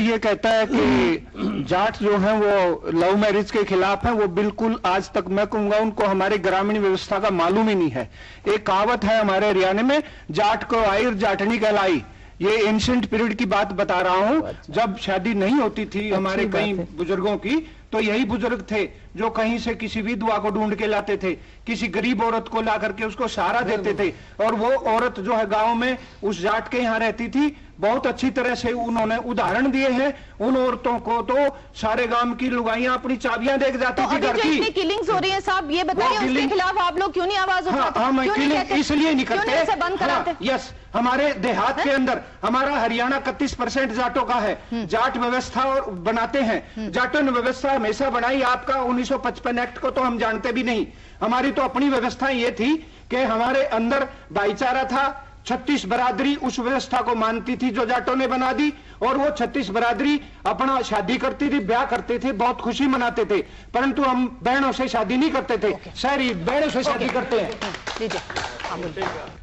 ये कहता है कि जाट जो हैं वो लव मैरिज के खिलाफ हैं, वो बिल्कुल आज तक मैं कहूंगा उनको हमारे ग्रामीण व्यवस्था का मालूम ही नहीं है। एक कहावत है हमारे हरियाणा में, जाट को आई और जाटनी कहलाई। ये एंशिएंट पीरियड की बात बता रहा हूं, जब शादी नहीं होती थी हमारे कई बुजुर्गों की, तो यही बुजुर्ग थे जो कहीं से किसी विधवा को ढूंढ के लाते थे, किसी गरीब औरत को ला करके उसको सहारा देते थे, और वो औरत जो है गांव में उस जाट के यहाँ रहती थी। बहुत अच्छी तरह से उन्होंने उदाहरण दिए हैं। उन औरतों को तो सारे गांव की लुगाइयां अपनी चाबियां देख जाती थी घर की। किलिंग्स हो रही है साहब, ये बताइए उसके खिलाफ आप लोग क्यों नहीं आवाज उठाते? हम किलिंग इसलिए नहीं करते, बंद कराते? यस, हमारे देहात के अंदर हमारा हरियाणा 31% जाटों का है। जाट व्यवस्था और बनाते हैं, जाटों ने व्यवस्था हमेशा बनाई। आपका 1955 एक्ट को तो हम जानते भी नहीं। हमारी तो अपनी व्यवस्था ये थी कि हमारे अंदर भाईचारा था। 36 बरादरी उस व्यवस्था को मानती थी जो जाटों ने बना दी, और वो 36 बरादरी अपना शादी करती थी, ब्याह करते थे, बहुत खुशी मनाते थे। परंतु हम बहनों से शादी नहीं करते थे, शहरी बहनों से शादी करते हैं।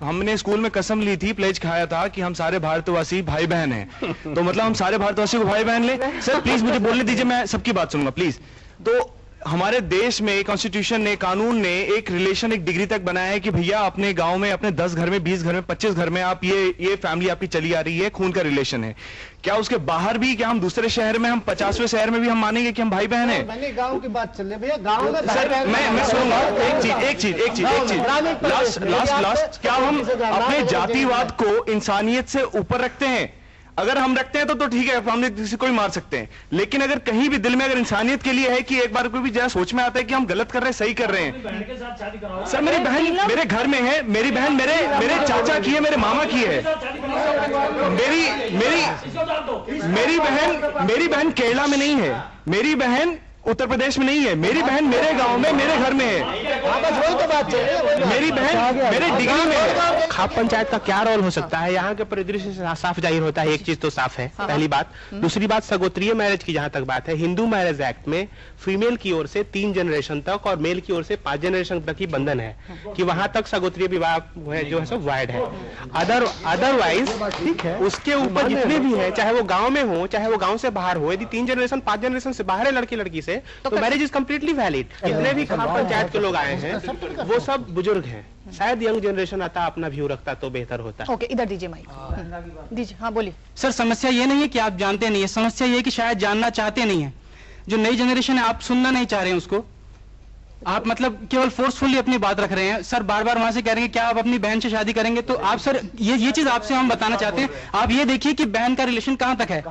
हमने स्कूल में कसम ली थी, प्लेज खाया था कि हम सारे भारतवासी भाई बहन हैं। तो मतलब हम सारे भारतवासी को भाई बहन ले। सर प्लीज मुझे बोलने दीजिए, मैं सबकी बात सुनूंगा प्लीज। तो हमारे देश में कॉन्स्टिट्यूशन ने, कानून ने एक रिलेशन, एक डिग्री तक बनाया है कि भैया अपने गांव में, अपने 10 घर में, 20 घर में, 25 घर में आप ये फैमिली आपकी चली आ रही है, खून का रिलेशन है। क्या उसके बाहर भी, क्या हम दूसरे शहर में, हम 50वें शहर में भी हम मानेंगे कि हम भाई बहन हैं? मैंने गांव की बात चल रही है भैया, गांव में सर मैं सुनूंगा। एक चीज लास्ट, क्या हम अपने जातिवाद को इंसानियत से ऊपर रखते हैं? अगर हम रखते हैं तो ठीक है, हम किसी को भी मार सकते हैं, लेकिन अगर कहीं भी दिल में अगर इंसानियत के लिए है कि एक बार कोई भी जरा सोच में आता है कि हम गलत कर रहे हैं, सही कर रहे हैं। सर मेरी बहन मेरे घर में है, मेरी बहन मेरे चाचा की है, मेरे मामा की है। मेरी बहन केरला में नहीं है, मेरी बहन उत्तर प्रदेश में नहीं है, मेरी बहन मेरे गांव में, मेरे घर में है। वही तो बात है, मेरी बहन मेरे डिग्री में है। खाप पंचायत का क्या रोल हो सकता है? यहाँ के परिदृश्य से साफ जाहिर होता है। एक चीज तो साफ है, पहली बात। दूसरी बात, सगोत्रीय मैरिज की जहां तक बात है, हिंदू मैरिज एक्ट में फीमेल की ओर से 3 जनरेशन तक और मेल की ओर से 5 जनरेशन तक ही बंधन है कि वहां तक सगोत्रीय विवाह जो है सब वाइड है। अदरवाइज ठीक है, उसके ऊपर जितने भी है, चाहे वो गाँव में हो, चाहे वो गाँव से बाहर हो, यदि 3 जनरेशन 5 जनरेशन से बाहर है लड़की लड़की से, तो मैरिज इज कम्प्लीटली वैलिड। जितने भी खाप पंचायत के लोग आए हैं वो सब बुजुर्ग हैं। शायद यंग जनरेशन आता अपना व्यू रखता तो बेहतर होता। ओके, इधर दीजिए माइक, दीजिए। हाँ बोलिए सर। समस्या ये नहीं है कि आप जानते नहीं है, समस्या ये है कि शायद जानना चाहते नहीं है। जो नई जनरेशन है आप सुनना नहीं चाह रहे हैं उसको, आप मतलब केवल फोर्सफुली अपनी बात रख रहे हैं। सर बार बार वहां से कह रहे हैं क्या आप अपनी बहन से शादी करेंगे, तो आप सर ये चीज आपसे हम बताना चाहते हैं। आप ये देखिए कि बहन का रिलेशन कहां तक है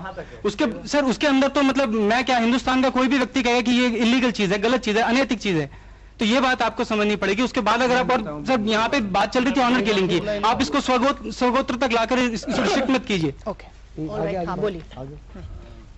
उसके, सर उसके अंदर तो मतलब मैं क्या, हिंदुस्तान का कोई भी व्यक्ति कहेगा कि ये इलीगल चीज है, गलत चीज है, अनैतिक चीज है, तो ये बात आपको समझनी पड़ेगी। उसके बाद अगर आप, और सर यहाँ पे बात चल रही थी ऑनर किलिंग की, आप इसको स्वगोत्र तक लाकर रिस्ट्रिक्ट मत कीजिए। ओके, हाँ बोलिए।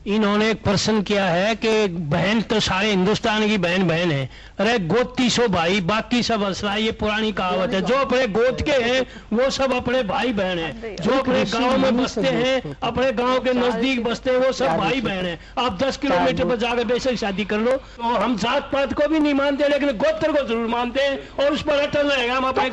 इन्होंने एक प्रश्न किया है कि बहन तो सारे हिंदुस्तान की बहन बहन है। अरे गोती सो भाई, बाकी सब असला, ये पुरानी कहावत है। जो अपने गोत के हैं वो सब अपने भाई बहन हैं। जो अपने गांव में बसते हैं, अपने गांव के नजदीक बसते हैं, वो सब भाई बहन हैं। आप 10 किलोमीटर पर जाकर बेशक शादी कर लो। तो हम जात पात को भी नहीं मानते, लेकिन गोत्र को जरूर मानते हैं और उस पर अटल रहेगा। हम अपने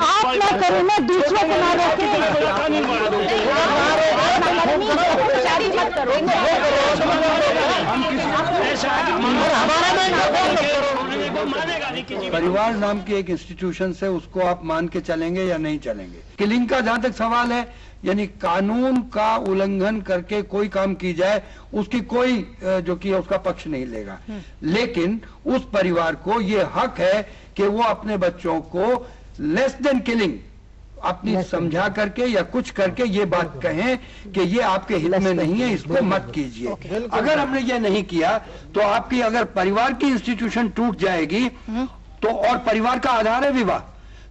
परिवार नाम की एक इंस्टीट्यूशन से उसको आप मान के चलेंगे या नहीं चलेंगे। किलिंग का जहां तक सवाल है, यानी कानून का उल्लंघन करके कोई काम की जाए उसकी कोई जो कि उसका पक्ष नहीं लेगा, लेकिन उस परिवार को ये हक है कि वो अपने बच्चों को लेस देन किलिंग अपनी समझा करके या कुछ करके ये बात कहें कि ये आपके हित में नहीं है, इसको मत कीजिए। अगर हमने ये नहीं किया तो आपकी अगर परिवार की इंस्टीट्यूशन टूट जाएगी तो, और परिवार का आधार है विवाह,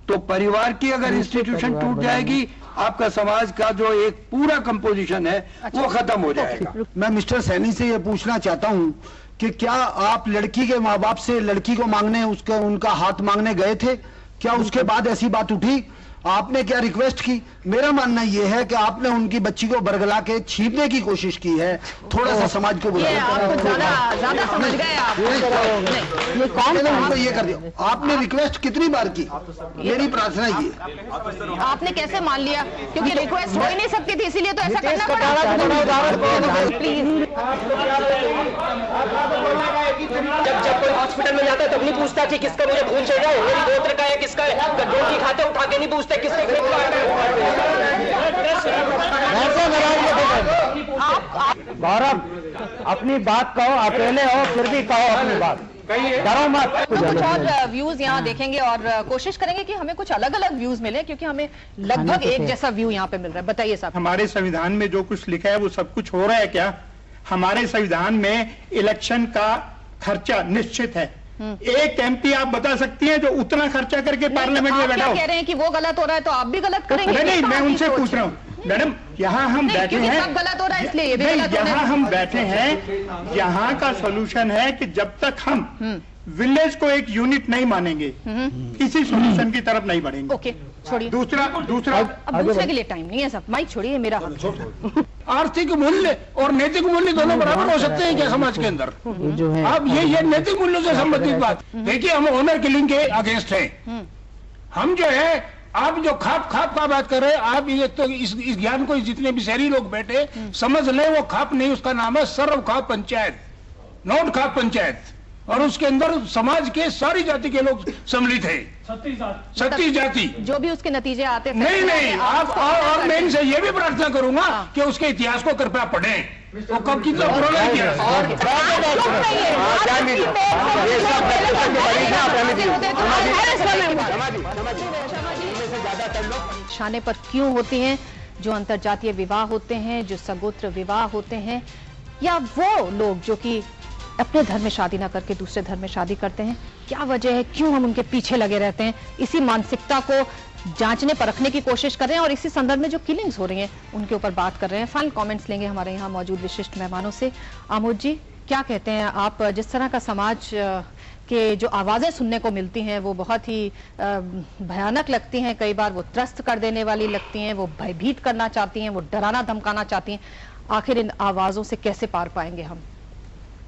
तो परिवार की अगर इंस्टीट्यूशन टूट जाएगी, आपका समाज का जो एक पूरा कंपोजिशन है वो खत्म हो जाएगा। मैं मिस्टर सैनी से ये पूछना चाहता हूँ कि क्या आप लड़की के माँ बाप से लड़की को मांगने, उनका हाथ मांगने गए थे? क्या उसके बाद ऐसी बात उठी? आपने क्या रिक्वेस्ट की? मेरा मानना यह है कि आपने उनकी बच्ची को बरगला के छीनने की कोशिश की है। थोड़ा सा समाज को ज्यादा समझ गए आप। ये कौन ये कर दिया? आपने रिक्वेस्ट कितनी बार की? मेरी प्रार्थना ये। आपने कैसे मान लिया? क्योंकि रिक्वेस्ट हो ही नहीं सकती थी, इसीलिए तो ऐसा करना पड़ा। प्लीज नहीं पूछता कि किसका मुझे खून चाहिए, मेरी गोत्र का है किसका है, रोटी खाते उठा के नहीं पूछते किसके खेत का है। गौरव, अपनी बात कहो, अकेले हो फिर भी कहो अपनी बात, डरो मत। कुछ और व्यूज यहाँ देखेंगे और कोशिश करेंगे कि हमें कुछ अलग अलग व्यूज मिले, क्योंकि हमें लगभग एक जैसा व्यू यहाँ पे मिल रहा है। बताइए साहब। हमारे संविधान में जो कुछ लिखा है वो सब कुछ हो रहा है क्या? हमारे संविधान में इलेक्शन का खर्चा निश्चित है। एक एमपी आप बता सकती हैं जो उतना खर्चा करके पार्लियामेंट में बैठा हो? कह रहे हैं कि वो गलत हो रहा है तो आप भी गलत करेंगे? नहीं, मैं उनसे पूछ रहा हूँ मैडम, यहाँ हम बैठे हैं, सब गलत हो रहा है इसलिए ये भी गलत हो रहा है। यहाँ हम बैठे हैं, यहाँ का सोल्यूशन है कि जब तक हम विलेज को एक यूनिट नहीं मानेंगे किसी सोल्यूशन की तरफ नहीं बढ़ेंगे। ओके, छोड़िए। दूसरा अब दूसरे के लिए टाइम नहीं है सब, माइक छोड़िए, मेरा हाथ। आर्थिक मूल्य और नैतिक मूल्य दोनों बराबर हो सकते हैं क्या समाज के अंदर? जो है अब ये नैतिक मूल्यों से संबंधित बात देखिए, हम ऑनर किलिंग के अगेंस्ट हैं। हम जो है, आप जो खाप का बात कर रहे हैं, आप ये तो इस ज्ञान को जितने भी शहरी लोग बैठे समझ लें, वो खाप नहीं, उसका नाम है सर्व खाप पंचायत, नॉट खाप पंचायत। और उसके अंदर समाज के सारी जाति के लोग सम्मिलित है, 36 जाति। जो भी उसके नतीजे आते नहीं, आप और मैं इनसे ये भी प्रार्थना करूंगा कि उसके इतिहास को कृपया पढ़ें, वो कब कितना पुराना इतिहास। निशाने पर क्यों होती हैं जो अंतर्जातीय विवाह होते हैं, जो सगोत्र विवाह होते हैं, या वो लोग जो कि अपने धर्म में शादी ना करके दूसरे धर्म में शादी करते हैं? क्या वजह है, क्यों हम उनके पीछे लगे रहते हैं? इसी मानसिकता को जांचने परखने की कोशिश कर रहे हैं और इसी संदर्भ में जो किलिंग्स हो रही हैं उनके ऊपर बात कर रहे हैं। फाइनल कमेंट्स लेंगे हमारे यहाँ मौजूद विशिष्ट मेहमानों से। आमोद जी, क्या कहते हैं आप? जिस तरह का समाज के जो आवाजें सुनने को मिलती हैं वो बहुत ही भयानक लगती हैं, कई बार वो त्रस्त कर देने वाली लगती हैं, वो भयभीत करना चाहती हैं, वो डराना धमकाना चाहती हैं। आखिर इन आवाजों से कैसे पार पाएंगे हम?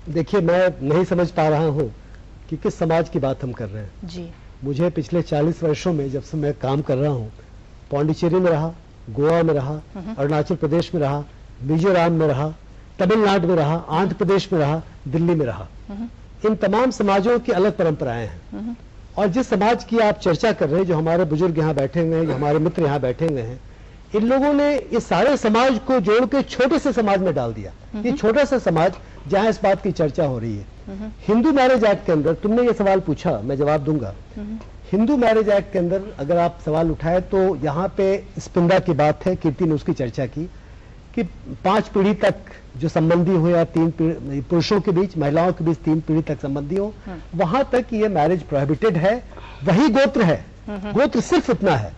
देखिए, मैं नहीं समझ पा रहा हूँ कि किस समाज की बात हम कर रहे हैं जी। मुझे पिछले 40 वर्षों में जब से मैं काम कर रहा हूँ, पौंडीचेरी में रहा, गोवा में रहा, अरुणाचल प्रदेश में रहा, मिजोरम में रहा, तमिलनाडु में रहा, आंध्र प्रदेश में रहा, दिल्ली में रहा, इन तमाम समाजों की अलग परंपराएं हैं। और जिस समाज की आप चर्चा कर रहे हैं, जो हमारे बुजुर्ग यहाँ बैठे हुए हैं, जो हमारे मित्र यहाँ बैठे हुए हैं, इन लोगों ने इस सारे समाज को जोड़ के छोटे से समाज में डाल दिया। ये छोटा सा समाज जहां इस बात की चर्चा हो रही है। हिंदू मैरिज एक्ट के अंदर, तुमने ये सवाल पूछा, मैं जवाब दूंगा। हिंदू मैरिज एक्ट के अंदर अगर आप सवाल उठाए तो यहाँ पे स्पिंदा की बात है, कीर्ति ने उसकी चर्चा की कि 5 पीढ़ी तक जो संबंधी हो, या 3 पुरुषों के बीच, महिलाओं के बीच 3 पीढ़ी तक संबंधी हो, वहां तक ये मैरिज प्रोहिबिटेड है। वही गोत्र है, गोत्र सिर्फ इतना है।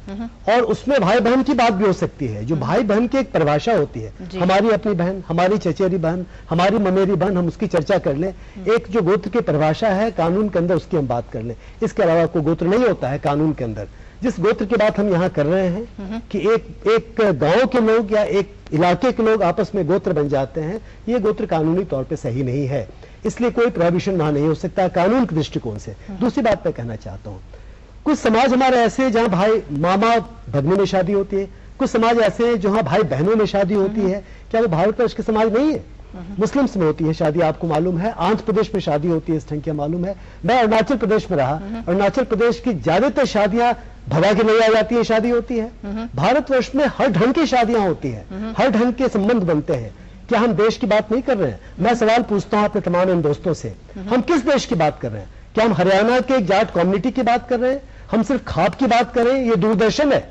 और उसमें भाई बहन की बात भी हो सकती है, जो भाई बहन की एक परिभाषा होती है, हमारी अपनी बहन, हमारी चचेरी बहन, हमारी ममेरी बहन, हम उसकी चर्चा कर लें। एक जो गोत्र की परिभाषा है कानून के अंदर, उसकी हम बात कर लें। इसके अलावा कोई गोत्र नहीं होता है कानून के अंदर। जिस गोत्र की बात हम यहाँ कर रहे हैं कि एक गांव के लोग या एक इलाके के लोग आपस में गोत्र बन जाते हैं, ये गोत्र कानूनी तौर पे सही नहीं है, इसलिए कोई प्रोहिबिशन वहां नहीं हो सकता कानून के दृष्टिकोण से। दूसरी बात मैं कहना चाहता हूँ, कुछ समाज हमारे ऐसे हैं जहां भाई मामा भगने में शादी होती है, कुछ समाज ऐसे हैं जहां भाई बहनों में शादी होती है। क्या वो भारतवर्ष के समाज नहीं है? मुस्लिम्स में होती है शादी, आपको मालूम है। आंध्र प्रदेश में शादी होती है, इस ढंग की मालूम है। मैं अरुणाचल प्रदेश में रहा, अरुणाचल प्रदेश की ज्यादातर शादियां भगा के नहीं आ जाती है, शादी होती है। भारतवर्ष में हर ढंग की शादियां होती है, हर ढंग के संबंध बनते हैं। क्या हम देश की बात नहीं कर रहे हैं? मैं सवाल पूछता हूं अपने तमाम इन दोस्तों से, हम किस देश की बात कर रहे हैं? क्या हम हरियाणा के एक जाट कम्युनिटी की बात कर रहे हैं? हम सिर्फ खाप की बात करें? ये दूरदर्शन है।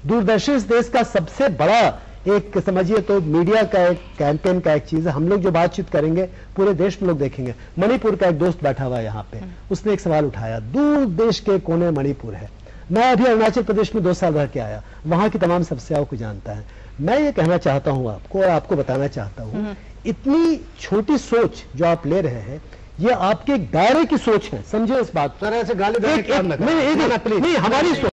दूरदर्शन इस देश का सबसे बड़ा एक समझिए तो मीडिया का एक कैंपेन का एक चीज है। हम लोग जो बातचीत करेंगे पूरे देश में लोग देखेंगे। मणिपुर का एक दोस्त बैठा हुआ है यहाँ पे, उसने एक सवाल उठाया, दूर देश के कोने मणिपुर है। मैं अभी अरुणाचल प्रदेश में 2 साल रह के आया, वहां की तमाम समस्याओं को जानता है। मैं ये कहना चाहता हूं आपको और आपको बताना चाहता हूं, इतनी छोटी सोच जो आप ले रहे हैं, ये आपके दायरे की सोच है, समझे इस बात। सर ऐसे गाली देने नहीं, हमारी सोच